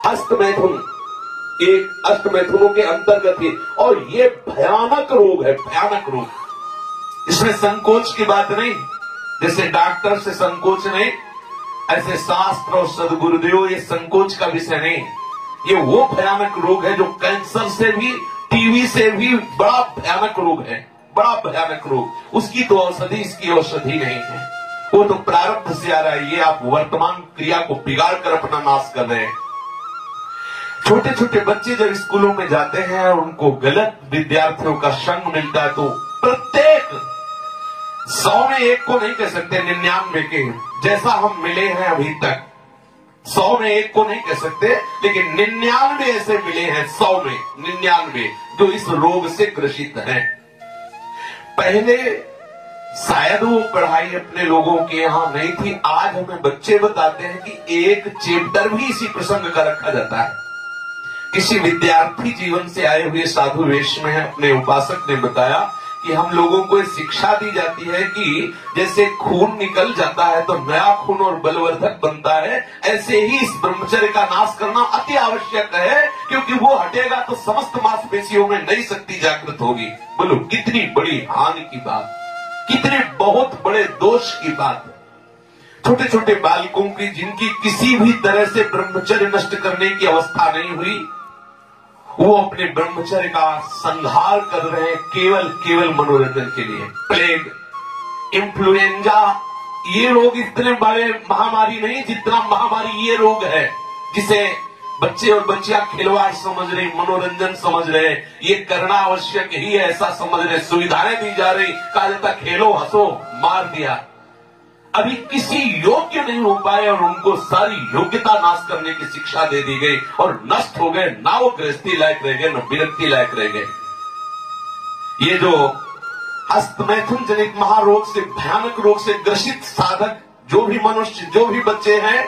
हस्तमैथुन एक अष्टमैथुनों के अंतर्गत ही, और ये भयानक रोग है, भयानक रोग। इसमें संकोच की बात नहीं, जैसे डॉक्टर से संकोच नहीं, ऐसे शास्त्र और सदगुरुदेव ये संकोच का विषय नहीं। ये वो भयानक रोग है जो कैंसर से भी, टीबी से भी बड़ा भयानक रोग है, बड़ा भयानक रोग। उसकी तो औषधि, इसकी औषधि नहीं है, वो तो प्रारब्ध से आ रहा है। ये आप वर्तमान क्रिया को बिगाड़ कर अपना नाश कर रहे हैं। छोटे छोटे बच्चे जब स्कूलों में जाते हैं और उनको गलत विद्यार्थियों का संग मिलता है, तो प्रत्येक 100 में एक को नहीं कह सकते, 99 के जैसा हम मिले हैं अभी तक, 100 में एक को नहीं कह सकते, लेकिन 99 ऐसे मिले हैं, 100 में 99 जो इस रोग से ग्रसित हैं। पहले शायद वो पढ़ाई अपने लोगों के यहाँ नहीं थी, आज हमें बच्चे बताते हैं कि एक चैप्टर भी इसी प्रसंग का रखा जाता है। किसी विद्यार्थी जीवन से आए हुए साधु वेश में अपने उपासक ने बताया कि हम लोगों को शिक्षा दी जाती है कि जैसे खून निकल जाता है तो नया खून और बलवर्धक बनता है, ऐसे ही इस ब्रह्मचर्य का नाश करना अति आवश्यक है, क्योंकि वो हटेगा तो समस्त मांसपेशियों में नई शक्ति जागृत होगी। बोलो कितनी बड़ी हानि की बात, कितने बहुत बड़े दोष की बात। छोटे छोटे बालकों की जिनकी किसी भी तरह से ब्रह्मचर्य नष्ट करने की अवस्था नहीं हुई, वो अपने ब्रह्मचर्य का संहार कर रहे हैं केवल मनोरंजन के लिए। प्लेग, इन्फ्लुएंजा, ये रोग इतने बड़े महामारी नहीं जितना महामारी ये रोग है, जिसे बच्चे और बच्चियां खिलवाड़ समझ रही, मनोरंजन समझ रहे, ये करना आवश्यक ही है ऐसा समझ रहे, सुविधाएं दी जा रही, कहा जाता खेलो हंसो, मार दिया। अभी किसी योग्य नहीं हो पाए और उनको सारी योग्यता नाश करने की शिक्षा दे दी गई और नष्ट हो गए, ना वो गृहस्थी लायक रह गए, न विरक्ति लायक रह गए। ये जो हस्तमैथुन जनित महारोग से, भयानक रोग से ग्रसित साधक जो भी मनुष्य, जो भी बच्चे हैं,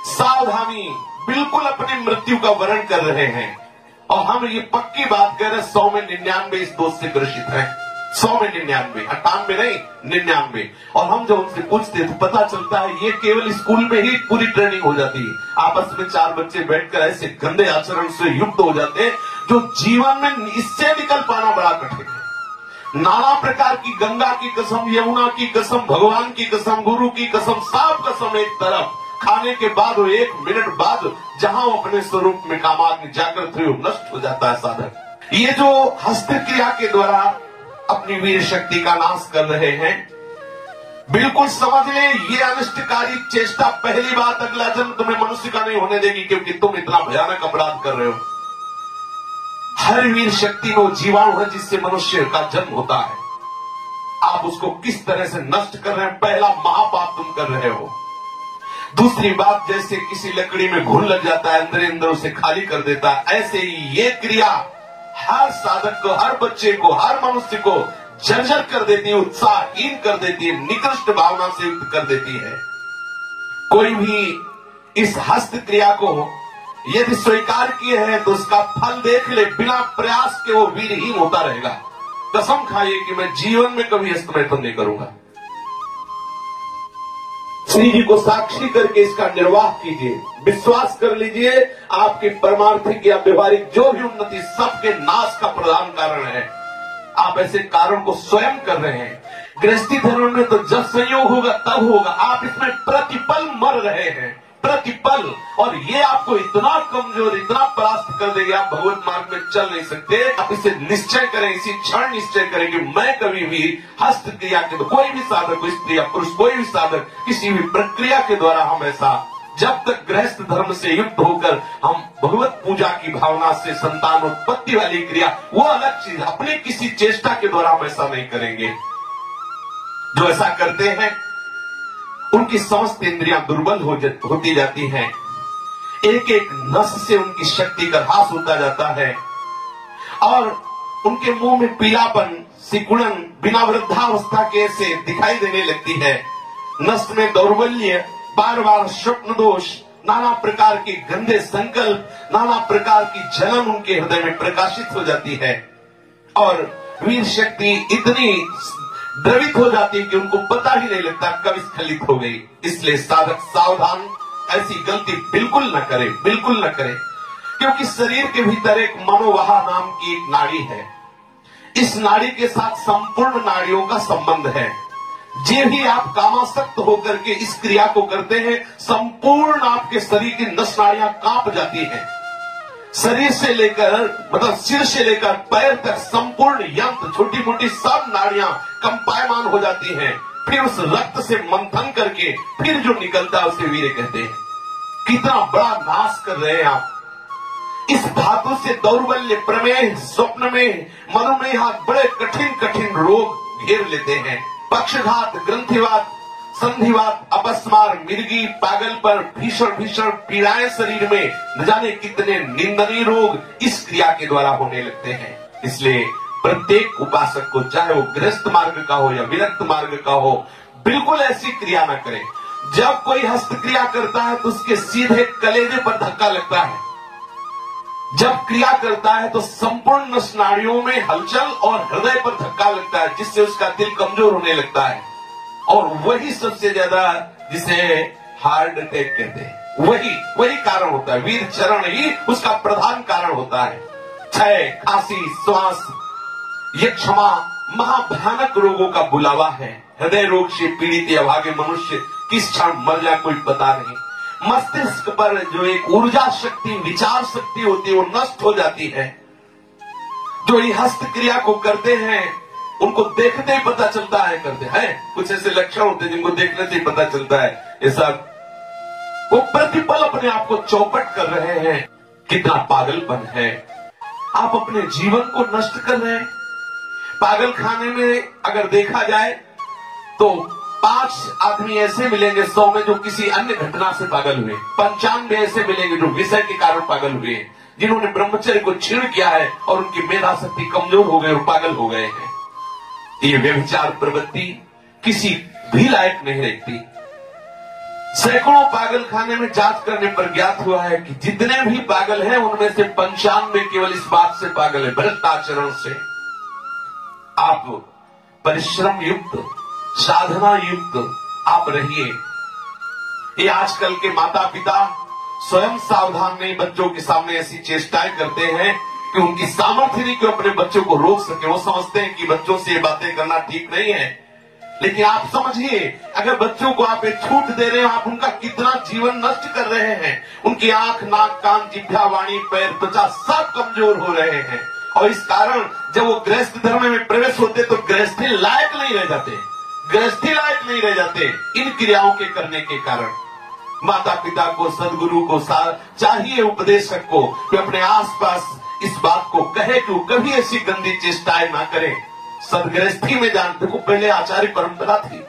सावधानी, बिल्कुल अपनी मृत्यु का वर्ण कर रहे हैं। और हम ये पक्की बात कर रहे हैं, 100 में 99 इस दोष से ग्रसित हैं, 100 में 99, 98 नहीं 99। और हम जब उनसे पूछते हैं तो पता चलता है ये केवल स्कूल में ही पूरी ट्रेनिंग हो जाती है। आपस में 4 बच्चे बैठकर ऐसे गंदे आचरण से युक्त हो जाते हैं जो जीवन में इससे निकल पाना बड़ा कठिन है। नाना प्रकार की, गंगा की कसम, यमुना की कसम, भगवान की कसम, गुरु की कसम, सब कसम एक तरफ, खाने के बाद 1 मिनट बाद जहां वो अपने स्वरूप में कामाग्नि जागृत हुई, नष्ट हो जाता है साधक। ये जो हस्त क्रिया के द्वारा अपनी वीर शक्ति का नाश कर रहे हैं, बिल्कुल समझ लें ये अनिष्टकारी चेष्टा पहली बात अगला जन्म तुम्हें मनुष्य का नहीं होने देगी, क्योंकि तुम इतना भयानक अपराध कर रहे हो। हर वीर शक्ति में वो जीवाणु है जिससे मनुष्य का जन्म होता है, आप उसको किस तरह से नष्ट कर रहे हैं, पहला महापाप तुम कर रहे हो। दूसरी बात, जैसे किसी लकड़ी में घुन लग जाता है, अंदर अंदर उसे खाली कर देता है, ऐसे ही ये क्रिया हर साधक को, हर बच्चे को, हर मनुष्य को जर्जर कर देती है, उत्साहहीन कर देती है, निकृष्ट भावना से युक्त कर देती है। कोई भी इस हस्त क्रिया को यदि स्वीकार किए हैं तो उसका फल देख ले, बिना प्रयास के वो वीरहीन होता रहेगा। कसम खाइए कि मैं जीवन में कभी हस्तमैथुन नहीं करूंगा। श्री जी को साक्षी करके इसका निर्वाह कीजिए, विश्वास कर लीजिए, आपकी परमार्थिक या व्यवहारिक जो भी उन्नति सबके नाश का प्रधान कारण है। आप ऐसे कारण को स्वयं कर रहे हैं। गृहस्थी धर्म में तो जब संयोग होगा तब होगा, आप इसमें प्रतिपल मर रहे हैं, प्रतिपल। और ये आपको इतना कमजोर, इतना परास्त कर देगा, आप भगवत मार्ग में चल नहीं सकते। आप इसे निश्चय करें, इसी क्षण निश्चय करें कि मैं कभी भी हस्त क्रिया के, कोई भी साधक, स्त्री या पुरुष, कोई भी साधक, किसी भी प्रक्रिया के द्वारा हम ऐसा, जब तक गृहस्थ धर्म से युक्त होकर हम भगवत पूजा की भावना से संतान उत्पत्ति वाली क्रिया, वो अलग चीज, अपने किसी चेष्टा के द्वारा हम ऐसा नहीं करेंगे। जो ऐसा करते हैं उनकी समस्त इंद्रियां दुर्बल होती जाती हैं, एक एक नस से उनकी शक्ति का ह्रास होता जाता है और उनके मुंह में पीलापन, सिकुड़न बिना वृद्धावस्था के से दिखाई देने लगती है। नस में दौर्बल्य, बार बार स्वप्न दोष, नाना प्रकार के गंदे संकल्प, नाना प्रकार की जलन उनके हृदय में प्रकाशित हो जाती है और वीर शक्ति इतनी द्रवित हो जाती है कि उनको पता ही नहीं लगता कब स्खलित हो गई। इसलिए साधक सावधान, ऐसी गलती बिल्कुल न करें, बिल्कुल न करें, क्योंकि शरीर के भीतर एक मनोवाहा नाम की एक नाड़ी है। इस नाड़ी के साथ संपूर्ण नाड़ियों का संबंध है। जे ही आप कामासक्त होकर के इस क्रिया को करते हैं, संपूर्ण आपके शरीर की नस नाड़ियां कांप जाती हैं। शरीर से लेकर मतलब सिर से लेकर पैर तक संपूर्ण यंत्र, छोटी मोटी सब नाड़ियां कंपायमान हो जाती हैं। फिर उस रक्त से मंथन करके फिर जो निकलता है उसे वीर्य कहते हैं। कितना बड़ा नाश कर रहे हैं आप। इस धातु से दौर्बल्य, प्रमेह, स्वप्न में, मधुमेह, बड़े कठिन कठिन रोग घेर लेते हैं। पक्षघात, ग्रंथिवात, संधिवात, अपस्मार, मिर्गी, पागलपन, भीषण भीषण पीड़ाएं शरीर में, न जाने कितने निंदनीय रोग इस क्रिया के द्वारा होने लगते हैं। इसलिए प्रत्येक उपासक को, चाहे वो गृहस्थ मार्ग का हो या विरक्त मार्ग का हो, बिल्कुल ऐसी क्रिया न करे। जब कोई हस्त क्रिया करता है तो उसके सीधे कलेजे पर धक्का लगता है। जब क्रिया करता है तो संपूर्ण नाड़ियों में हलचल और हृदय पर धक्का लगता है, जिससे उसका दिल कमजोर होने लगता है। और वही सबसे ज्यादा जिसे हार्ट अटैक कहते हैं, वही कारण होता है। वीर चरण ही उसका प्रधान कारण होता है। क्षय, खांसी, श्वास, यक्षमा महाभयानक रोगों का बुलावा है। हृदय रोग से पीड़ित अभागे मनुष्य किस क्षण मर जाए कोई पता नहीं। मस्तिष्क पर जो एक ऊर्जा शक्ति, विचार शक्ति होती है, वो नष्ट हो जाती है। जो ये हस्त क्रिया को करते हैं उनको देखते ही पता चलता है करते हैं। कुछ ऐसे लक्षण होते हैं जिनको देखने से ही पता चलता है ये सब वो प्रतिपल अपने आप को चौपट कर रहे हैं। कितना पागलपन है। आप अपने जीवन को नष्ट कर रहे हैं। पागल खाने में अगर देखा जाए तो 5 आदमी ऐसे मिलेंगे 100 में जो किसी अन्य घटना से पागल हुए। 95 ऐसे मिलेंगे जो विषय के कारण पागल हुए, जिन्होंने ब्रह्मचर्य को छीण किया है और उनकी मेधा शक्ति कमजोर हो गई और पागल हो गए हैं। ये व्यभिचार प्रवृत्ति किसी भी लायक नहीं रहती। सैकड़ों पागल खाने में जांच करने पर ज्ञात हुआ है कि जितने भी पागल हैं उनमें से 95 केवल इस बात से पागल है, भ्रष्ट आचरण से। आप परिश्रम युक्त, साधना युक्त आप रहिए। ये आजकल के माता पिता स्वयं सावधान नहीं, बच्चों के सामने ऐसी चेष्टाएं करते हैं कि उनकी सामर्थ्य नहीं कि अपने बच्चों को रोक सके। वो समझते हैं कि बच्चों से ये बातें करना ठीक नहीं है। लेकिन आप समझिए, अगर बच्चों को आप एक छूट दे रहे हैं, आप उनका कितना जीवन नष्ट कर रहे हैं। उनकी आंख, नाक, कान, जिह्वा, वाणी, पैर, त्वचा सब कमजोर हो रहे हैं। और इस कारण जब वो गृहस्थ धर्म में प्रवेश होते तो गृहस्थी लायक नहीं रह जाते, गृहस्थी लायक नहीं रह जाते इन क्रियाओं के करने के कारण। माता पिता को, सदगुरु को चाहिए, उपदेशक को, कि अपने आसपास इस बात को कहे कि वो कभी ऐसी गंदी चेष्टाएं ना करें। सदगृहस्थी में जानते को पहले आचार्य परंपरा थी,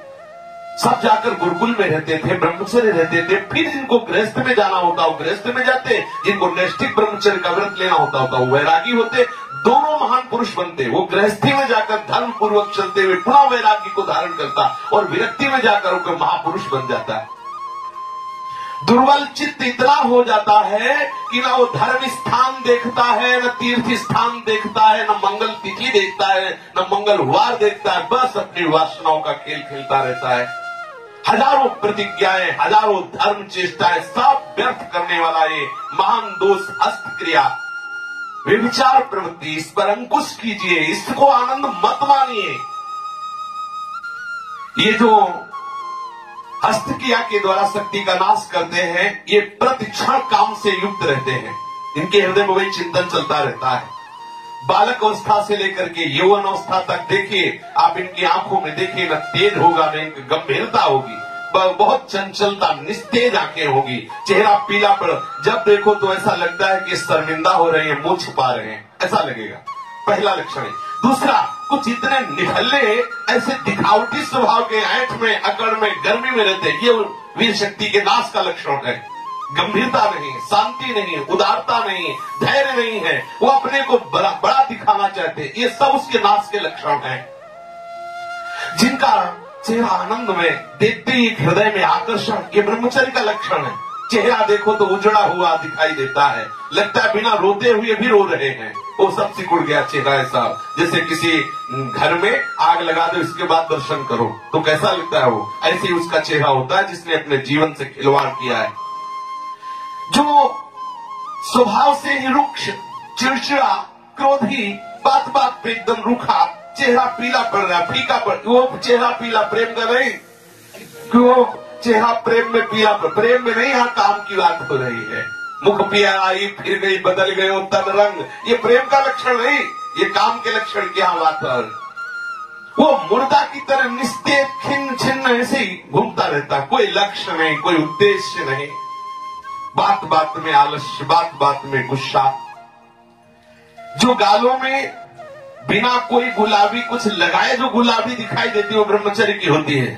सब जाकर गुरुकुल में रहते थे, ब्रह्मचर्य रहते थे। फिर जिनको गृहस्थ में जाना होता वो गृहस्थ में जाते, जिनको नैष्ठिक ब्रह्मचर्य का व्रत लेना होता वो वैरागी होते। दोनों महान पुरुष बनते। वो गृहस्थी में जाकर धर्म पूर्वक चलते हुए पुनः वैरागी को धारण करता और विरक्ति में जाकर वो महापुरुष बन जाता है। दुर्बल चित्त इतना हो जाता है कि ना वो धर्म स्थान देखता है, न तीर्थ स्थान देखता है, न मंगल तिथि देखता है, न मंगलवार देखता है। बस अपनी वासनाओं का खेल खेलता रहता है। हजारों प्रतिज्ञाएं, हजारों धर्म चेष्टाएं सब व्यर्थ करने वाला ये महान दोष हस्त क्रिया, व्यभिचार प्रवृत्ति, इस पर अंकुश कीजिए, इसको आनंद मत मानिए। ये जो हस्त क्रिया के द्वारा शक्ति का नाश करते हैं, ये प्रतिक्षण काम से युक्त रहते हैं। इनके हृदय में वही चिंतन चलता रहता है। बालक अवस्था से लेकर के यौवन अवस्था तक देखिए आप, इनकी आंखों में देखिए, न तेज होगा न इनकी गंभीरता होगी, बहुत चंचलता, निस्तेज आंखें होगी, चेहरा पीला पड़, जब देखो तो ऐसा लगता है कि शर्मिंदा हो रहे हैं, मुंह छुपा रहे हैं, ऐसा लगेगा। पहला लक्षण है। दूसरा, कुछ इतने निठल्ले, ऐसे दिखावटी स्वभाव के, ऐंठ में, अकड़ में, गर्मी में रहते हैं। ये वीर शक्ति के नाश का लक्षण है। गंभीरता नहीं, शांति नहीं, उदारता नहीं, धैर्य नहीं है, वो अपने को बड़ा दिखाना चाहते हैं। ये सब उसके नाश के लक्षण हैं। जिनका चेहरा आनंद में, देखते ही हृदय में आकर्षण, ये ब्रह्मचर्य का लक्षण है। चेहरा देखो तो उजड़ा हुआ दिखाई देता है, लगता है बिना रोते हुए भी रो रहे हैं। वो सब सिकुड़ गया चेहरा ऐसा, जैसे किसी घर में आग लगा दो, इसके बाद दर्शन करो तो कैसा लगता है वो, ऐसे ही उसका चेहरा होता है जिसने अपने जीवन से खिलवाड़ किया है। जो स्वभाव से ही रुक्ष, चिड़चिड़ा, क्रोधी, बात बात पे एकदम रूखा, चेहरा पीला पड़ रहा, फीका पड़, वो चेहरा पीला प्रेम का नहीं, क्यों चेहरा प्रेम में पीला पड़, प्रेम में नहीं, यहाँ काम की बात हो रही है। मुख पिया आई फिर गई, बदल गए तन रंग, ये प्रेम का लक्षण नहीं, ये काम के लक्षण की यहाँ बात है। वो मुर्दा की तरह निस्तेज खिन्न छिन्न ऐसे ही घूमता रहता, कोई लक्ष्य नहीं, कोई उद्देश्य नहीं, बात बात में आलस्य, बात बात में गुस्सा। जो गालों में बिना कोई गुलाबी कुछ लगाए जो गुलाबी दिखाई देती है वो ब्रह्मचर्य की होती है,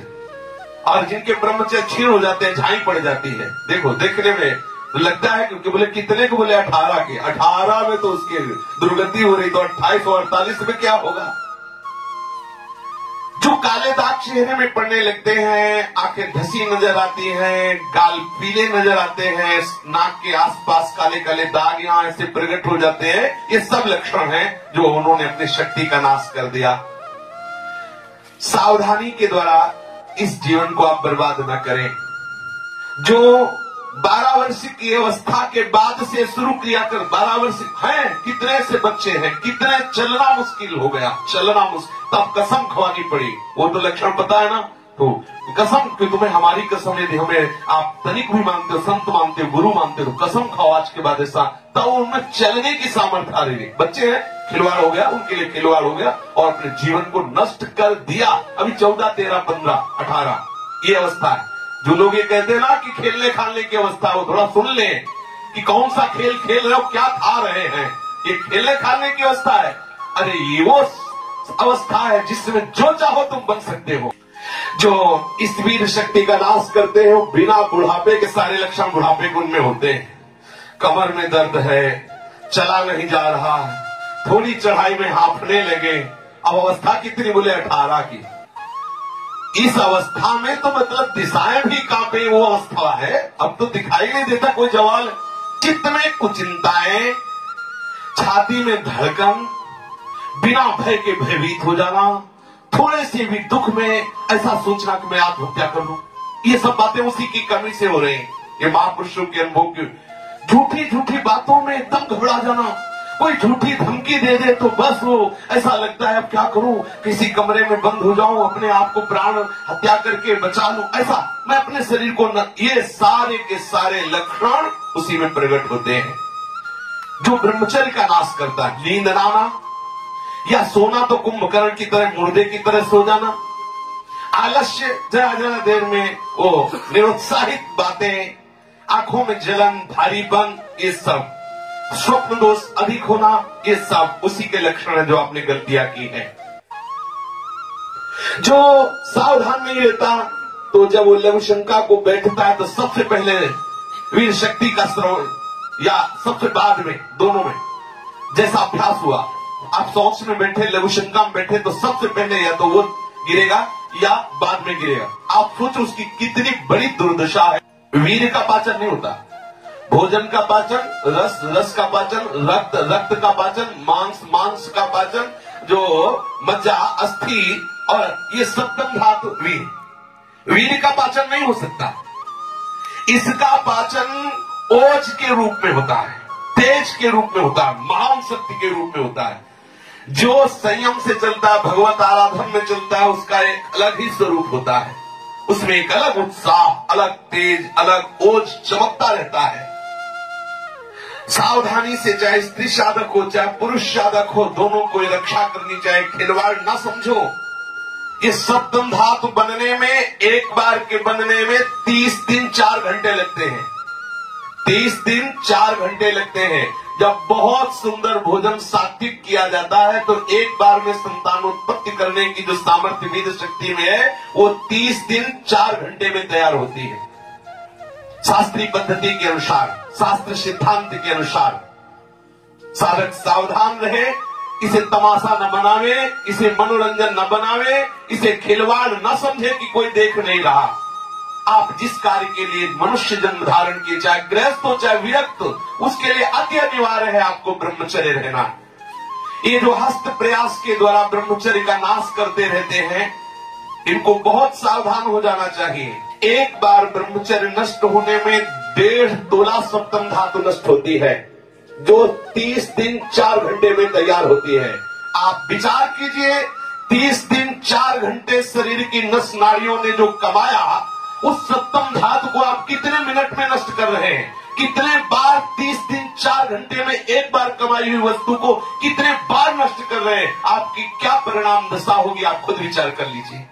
और जिनके ब्रह्मचर्य क्षीण हो जाते हैं, झाई पड़ जाती है। देखो देखने में लगता है क्योंकि बोले कितने को, बोले 18 के, 18 में तो उसकी दुर्गति हो रही, तो 28 और 48 में क्या होगा। जो काले दाग चेहरे में पड़ने लगते हैं, आंखें धसी नजर आती हैं, गाल पीले नजर आते हैं, नाक के आसपास काले काले दाग यहां ऐसे प्रकट हो जाते हैं, ये सब लक्षण हैं जो उन्होंने अपनी शक्ति का नाश कर दिया। सावधानी के द्वारा इस जीवन को आप बर्बाद न करें। जो 12 वर्ष की अवस्था के बाद से शुरू किया कर, 12 वर्ष हैं, कितने से बच्चे हैं, कितने चलना मुश्किल हो गया, चलना मुश्किल, तब कसम खवानी पड़ी। वो तो लक्षण पता है ना, तो कसम कि तुम्हें हमारी कसम, यदि हमें आप तनिक भी मानते हो, संत मानते हो, गुरु मानते हो, कसम खाओ आज के बाद ऐसा, तब उनमें चलने की सामर्थ्य आ रही। बच्चे हैं, खिलवाड़ हो गया, उनके लिए खिलवाड़ हो गया और अपने जीवन को नष्ट कर दिया। अभी 14, 13, 15, 18 ये अवस्था है। जो लोग ये कहते हैं ना कि खेलने खाने की अवस्था, वो थोड़ा सुन ले कि कौन सा खेल खेल रहे हो, क्या खा रहे हैं। ये खेलने खाने की अवस्था है, अरे ये वो अवस्था है जिसमें जो चाहो तुम बन सकते हो। जो इस वीर शक्ति का नाश करते हो, बिना बुढ़ापे के सारे लक्षण बुढ़ापे के उनमें होते हैं। कमर में दर्द है, चला नहीं जा रहा, थोड़ी चढ़ाई में हांफने लगे, अब अवस्था कितनी, बोले 18 की। इस अवस्था में तो मतलब दिशाएं भी कांपे, वो अवस्था है। अब तो दिखाई नहीं देता कोई जवाल, चित्त में कुचिंताएं, छाती में धड़कन, बिना भय के भयभीत हो जाना, थोड़े से भी दुख में ऐसा सोचना कि मैं आत्महत्या कर लूं, ये सब बातें उसी की कमी से हो रही हैं। ये महापुरुषों के अनुभव की झूठी झूठी बातों में एकदम घबरा जाना, कोई झूठी धमकी दे दे तो बस वो ऐसा लगता है अब क्या करूं, किसी कमरे में बंद हो जाऊं, अपने आप को प्राण हत्या करके बचा लूं, ऐसा मैं अपने शरीर को न, ये सारे के सारे लक्षण उसी में प्रकट होते हैं। जो ब्रह्मचर्य का नाश करता है, नींद ना आना या सोना तो कुंभकर्ण की तरह, मुर्दे की तरह सो जाना, आलस्य, जरा जरा देर में वो निरुत्साहित बातें, आंखों में जलन, भारीपन, ये सब, स्वप्न दोष अधिक होना, ये सब उसी के लक्षण है जो आपने गलतियां की है। जो सावधान नहीं रहता, तो जब वो लघु शंका को बैठता है तो सबसे पहले वीर शक्ति का श्रवण, या सबसे बाद में, दोनों में जैसा अभ्यास हुआ, आप सोच में बैठे, लघु शंका में बैठे, तो सबसे पहले या तो वो गिरेगा या बाद में गिरेगा। आप सोचो उसकी कितनी बड़ी दुर्दशा है। वीर का पाचन नहीं होता, भोजन का पाचन, रस रस का पाचन, रक्त रक्त का पाचन, मांस मांस का पाचन, जो मज्जा, अस्थि और ये सप्तम धातु वीर का पाचन नहीं हो सकता। इसका पाचन ओज के रूप में होता है, तेज के रूप में होता है, महान शक्ति के रूप में होता है। जो संयम से चलता है, भगवत आराधन में चलता है, उसका एक अलग ही स्वरूप होता है, उसमें एक अलग उत्साह, अलग तेज, अलग ओज चमकता रहता है। सावधानी से, चाहे स्त्री साधक हो चाहे पुरुष साधक हो, दोनों को रक्षा करनी चाहिए, खिलवाड़ ना समझो। ये सप्तम धातु बनने में, एक बार के बनने में 30 दिन 4 घंटे लगते हैं, 30 दिन 4 घंटे लगते हैं। जब बहुत सुंदर भोजन सात्विक किया जाता है तो एक बार में संतानोत्पत्ति करने की जो सामर्थ्य वेद शक्ति में है, वो 30 दिन 4 घंटे में तैयार होती है, शास्त्रीय पद्धति के अनुसार, शास्त्र सिद्धांत के अनुसार। साधक सावधान रहे, इसे तमाशा न बनावे, इसे मनोरंजन न बनावे, इसे खिलवाड़ न समझे कि कोई देख नहीं रहा। आप जिस कार्य के लिए मनुष्य जन्म धारण किए, चाहे गृहस्थ हो चाहे विरक्त, उसके लिए अति अनिवार्य है आपको ब्रह्मचर्य रहना। ये जो हस्त प्रयास के द्वारा ब्रह्मचर्य का नाश करते रहते हैं, इनको बहुत सावधान हो जाना चाहिए। एक बार ब्रह्मचर्य नष्ट होने में 1.5 तोला सप्तम धातु नष्ट होती है, जो 30 दिन 4 घंटे में तैयार होती है। आप विचार कीजिए, 30 दिन 4 घंटे शरीर की नस नाड़ियों ने जो कमाया, उस सप्तम धातु को आप कितने मिनट में नष्ट कर रहे हैं? कितने बार 30 दिन 4 घंटे में एक बार कमाई हुई वस्तु को कितने बार नष्ट कर रहे हैं? आपकी क्या परिणाम दशा होगी, आप खुद विचार कर लीजिए।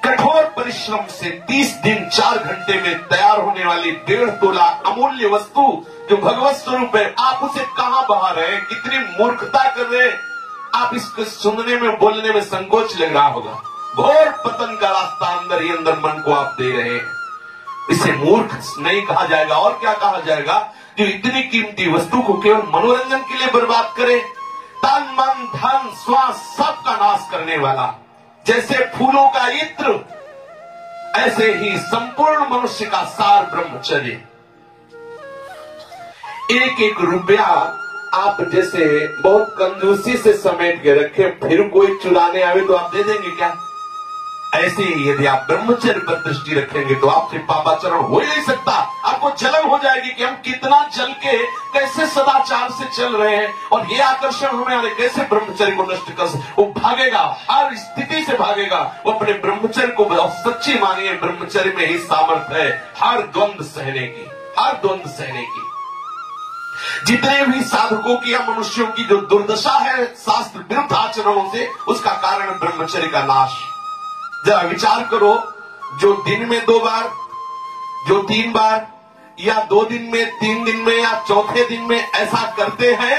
कठोर परिश्रम से 30 दिन 4 घंटे में तैयार होने वाली 1.5 तोला अमूल्य वस्तु जो भगवत स्वरूप है, आप उसे कहां बहा रहे हैं? कितनी मूर्खता कर रहे हैं? आप इसको सुनने में बोलने में संकोच लग रहा होगा। घोर पतन का रास्ता अंदर ही अंदर मन को आप दे रहे हैं। इसे मूर्ख नहीं कहा जाएगा, और क्या कहा जाएगा? जो इतनी कीमती वस्तु को केवल मनोरंजन के लिए बर्बाद करे, तन मन धन श्वास सबका नाश करने वाला। जैसे फूलों का इत्र, ऐसे ही संपूर्ण मनुष्य का सार ब्रह्मचर्य। एक एक रुपया आप जैसे बहुत कंजूसी से समेट के रखे, फिर कोई चुराने आवे तो आप दे देंगे क्या? ऐसे ही यदि आप ब्रह्मचर्य पर दृष्टि रखेंगे तो आपसे पापाचरण हो ही नहीं सकता। आपको जलन हो जाएगी कि हम कितना जल के कैसे सदाचार से चल रहे हैं, और ये आकर्षण हमें कैसे ब्रह्मचर्य को नष्ट कर सकते। वो भागेगा, हर स्थिति से भागेगा। वो अपने ब्रह्मचर्य को सच्ची मानिए, ब्रह्मचर्य में ही सामर्थ्य है हर द्वंद्व सहने की, हर द्वंद्व सहने की। जितने भी साधकों की या मनुष्यों की जो दुर्दशा है शास्त्र विरुद्ध आचरणों से, उसका कारण ब्रह्मचर्य का नाश। जरा विचार करो, जो दिन में 2 बार, जो 3 बार, या 2 दिन में, 3 दिन में, या चौथे दिन में ऐसा करते हैं,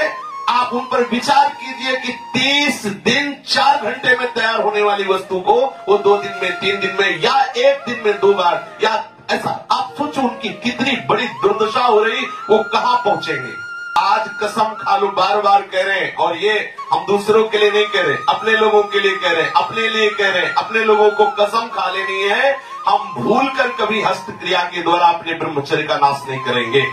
आप उन पर विचार कीजिए कि 30 दिन 4 घंटे में तैयार होने वाली वस्तु को वो 2 दिन में, 3 दिन में, या 1 दिन में 2 बार, या ऐसा आप सोचो उनकी कितनी बड़ी दुर्दशा हो रही, वो कहां पहुंचेंगे। आज कसम खा लो, बार बार कह रहे हैं, और ये हम दूसरों के लिए नहीं कह रहे, अपने लोगों के लिए कह रहे हैं, अपने लिए कह रहे हैं। अपने लोगों को कसम खा लेनी है, हम भूल कर कभी हस्तक्रिया के द्वारा अपने ब्रह्मचर्य का नाश नहीं करेंगे।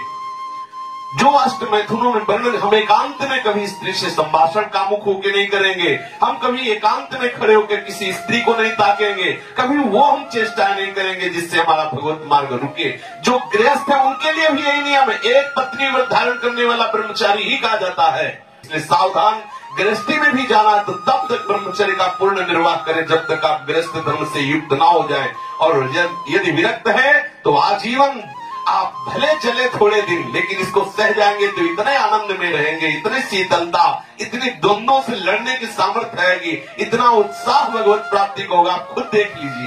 जो अष्टमैथुनों में वर्णन, हम एकांत में कभी स्त्री से संभाषण कामुक होकर नहीं करेंगे, हम कभी एकांत में खड़े होकर किसी स्त्री को नहीं ताकेंगे, कभी वो हम चेष्टाएं नहीं करेंगे जिससे हमारा भगवत मार्ग रुके। जो गृहस्थ है उनके लिए भी यही नियम है, एक पत्नी व्रत धारण करने वाला ब्रह्मचारी ही कहा जाता है। इसलिए सावधान, गृहस्थी में भी जाना तो तब तक ब्रह्मचर्य का पूर्ण निर्वाह करें जब तक आप गृहस्थ धर्म से युक्त ना हो जाए, और यदि विरक्त है तो आजीवन आप भले चले थोड़े दिन, लेकिन इसको सह जाएंगे तो इतने आनंद में रहेंगे, इतनी शीतलता, इतनी द्वंद्वों से लड़ने की सामर्थ्य रहेगी, इतना उत्साह भगवत प्राप्ति को होगा। आप खुद देख लीजिए।